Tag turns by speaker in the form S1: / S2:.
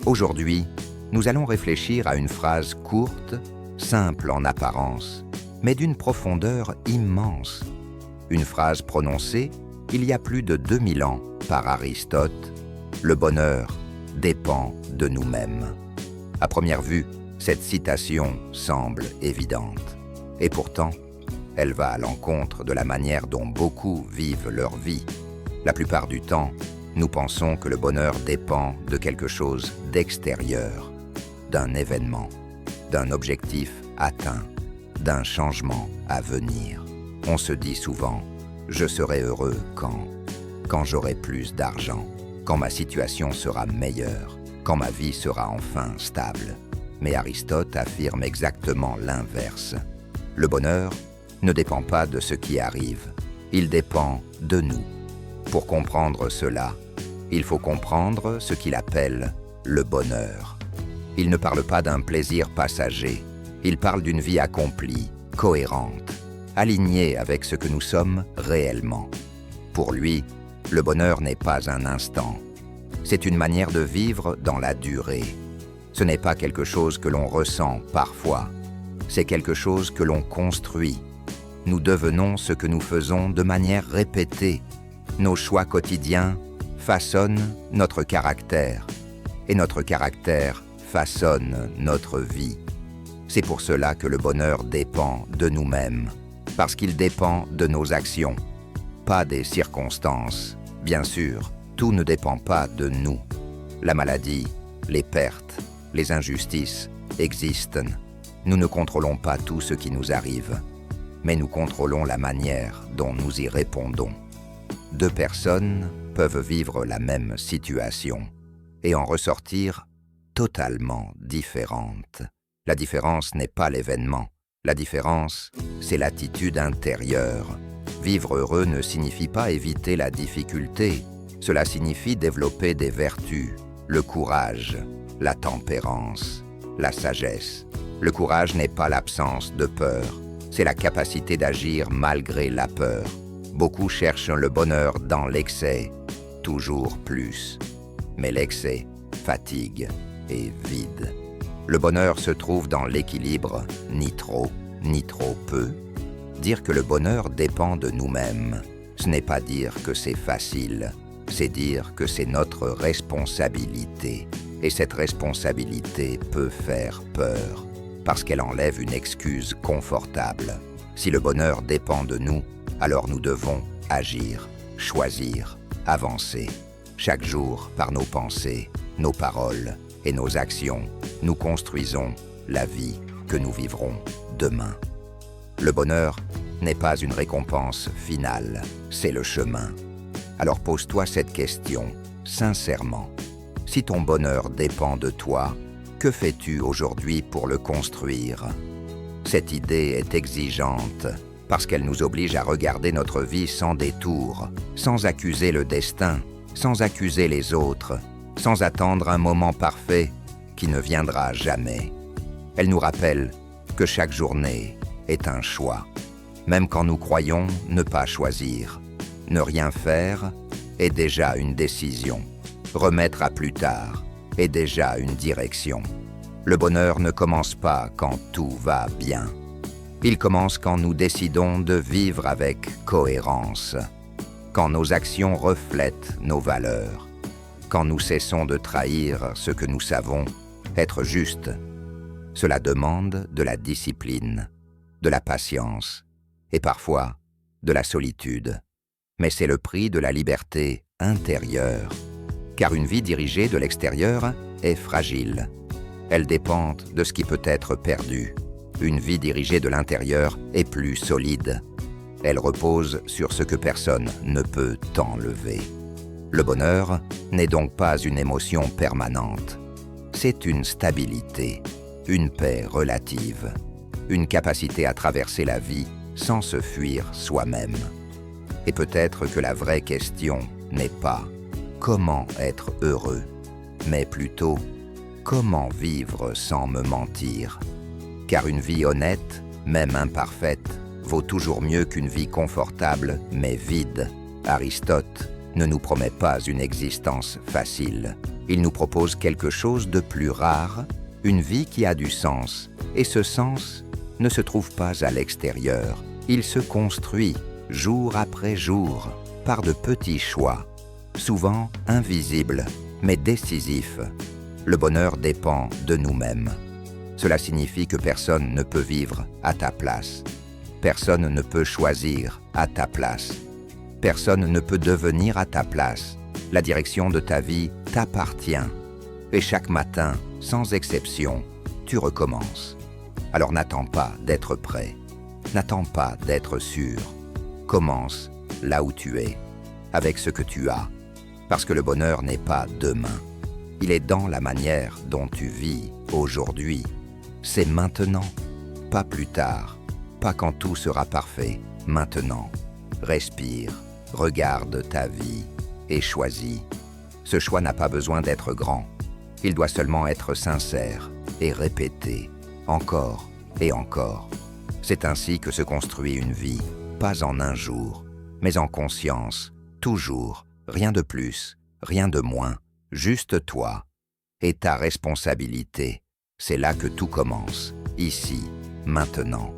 S1: Aujourd'hui, nous allons réfléchir à une phrase courte, simple en apparence, mais d'une profondeur immense. Une phrase prononcée il y a plus de 2000 ans par Aristote. Le bonheur dépend de nous-mêmes. À première vue, cette citation semble évidente. Et pourtant, elle va à l'encontre de la manière dont beaucoup vivent leur vie. La plupart du temps, nous pensons que le bonheur dépend de quelque chose d'extérieur, d'un événement, d'un objectif atteint, d'un changement à venir. On se dit souvent « je serai heureux quand j'aurai plus d'argent, quand ma situation sera meilleure, quand ma vie sera enfin stable ». Mais Aristote affirme exactement l'inverse. Le bonheur ne dépend pas de ce qui arrive, il dépend de nous. Pour comprendre cela, il faut comprendre ce qu'il appelle le bonheur. Il ne parle pas d'un plaisir passager, il parle d'une vie accomplie, cohérente, alignée avec ce que nous sommes réellement. Pour lui, le bonheur n'est pas un instant, c'est une manière de vivre dans la durée. Ce n'est pas quelque chose que l'on ressent parfois, c'est quelque chose que l'on construit. Nous devenons ce que nous faisons de manière répétée. Nos choix quotidiens façonnent notre caractère, et notre caractère façonne notre vie. C'est pour cela que le bonheur dépend de nous-mêmes, parce qu'il dépend de nos actions, pas des circonstances. Bien sûr, tout ne dépend pas de nous. La maladie, les pertes, les injustices existent. Nous ne contrôlons pas tout ce qui nous arrive, mais nous contrôlons la manière dont nous y répondons. Deux personnes peuvent vivre la même situation et en ressortir totalement différentes. La différence n'est pas l'événement. La différence, c'est l'attitude intérieure. Vivre heureux ne signifie pas éviter la difficulté. Cela signifie développer des vertus, le courage, la tempérance, la sagesse. Le courage n'est pas l'absence de peur, c'est la capacité d'agir malgré la peur. Beaucoup cherchent le bonheur dans l'excès, toujours plus. Mais l'excès fatigue et vide. Le bonheur se trouve dans l'équilibre, ni trop peu. Dire que le bonheur dépend de nous-mêmes, ce n'est pas dire que c'est facile, c'est dire que c'est notre responsabilité. Et cette responsabilité peut faire peur, parce qu'elle enlève une excuse confortable. Si le bonheur dépend de nous, alors nous devons agir, choisir, avancer. Chaque jour, par nos pensées, nos paroles et nos actions, nous construisons la vie que nous vivrons demain. Le bonheur n'est pas une récompense finale, c'est le chemin. Alors pose-toi cette question, sincèrement. Si ton bonheur dépend de toi, que fais-tu aujourd'hui pour le construire? Cette idée est exigeante, parce qu'elle nous oblige à regarder notre vie sans détour, sans accuser le destin, sans accuser les autres, sans attendre un moment parfait qui ne viendra jamais. Elle nous rappelle que chaque journée est un choix, même quand nous croyons ne pas choisir. Ne rien faire est déjà une décision. Remettre à plus tard est déjà une direction. Le bonheur ne commence pas quand tout va bien. Il commence quand nous décidons de vivre avec cohérence, quand nos actions reflètent nos valeurs, quand nous cessons de trahir ce que nous savons être juste. Cela demande de la discipline, de la patience et parfois de la solitude. Mais c'est le prix de la liberté intérieure. Car une vie dirigée de l'extérieur est fragile. Elle dépend de ce qui peut être perdu. Une vie dirigée de l'intérieur est plus solide. Elle repose sur ce que personne ne peut enlever. Le bonheur n'est donc pas une émotion permanente. C'est une stabilité, une paix relative, une capacité à traverser la vie sans se fuir soi-même. Et peut-être que la vraie question n'est pas comment être heureux, mais plutôt comment vivre sans me mentir. Car une vie honnête, même imparfaite, vaut toujours mieux qu'une vie confortable mais vide. Aristote ne nous promet pas une existence facile, Il nous propose quelque chose de plus rare, une vie qui a du sens. Et ce sens ne se trouve pas à l'extérieur. Il se construit, jour après jour, par de petits choix, souvent invisibles, mais décisifs. Le bonheur dépend de nous-mêmes. Cela signifie que personne ne peut vivre à ta place. Personne ne peut choisir à ta place. Personne ne peut devenir à ta place. La direction de ta vie t'appartient. Et chaque matin, sans exception, tu recommences. Alors n'attends pas d'être prêt. N'attends pas d'être sûr. Commence là où tu es, avec ce que tu as. Parce que le bonheur n'est pas demain. Il est dans la manière dont tu vis aujourd'hui. C'est maintenant, pas plus tard, pas quand tout sera parfait. Maintenant, respire, regarde ta vie et choisis. Ce choix n'a pas besoin d'être grand. Il doit seulement être sincère et répété, encore et encore. C'est ainsi que se construit une vie, pas en un jour, mais en conscience, toujours, rien de plus, rien de moins, juste toi et ta responsabilité. C'est là que tout commence, ici, maintenant.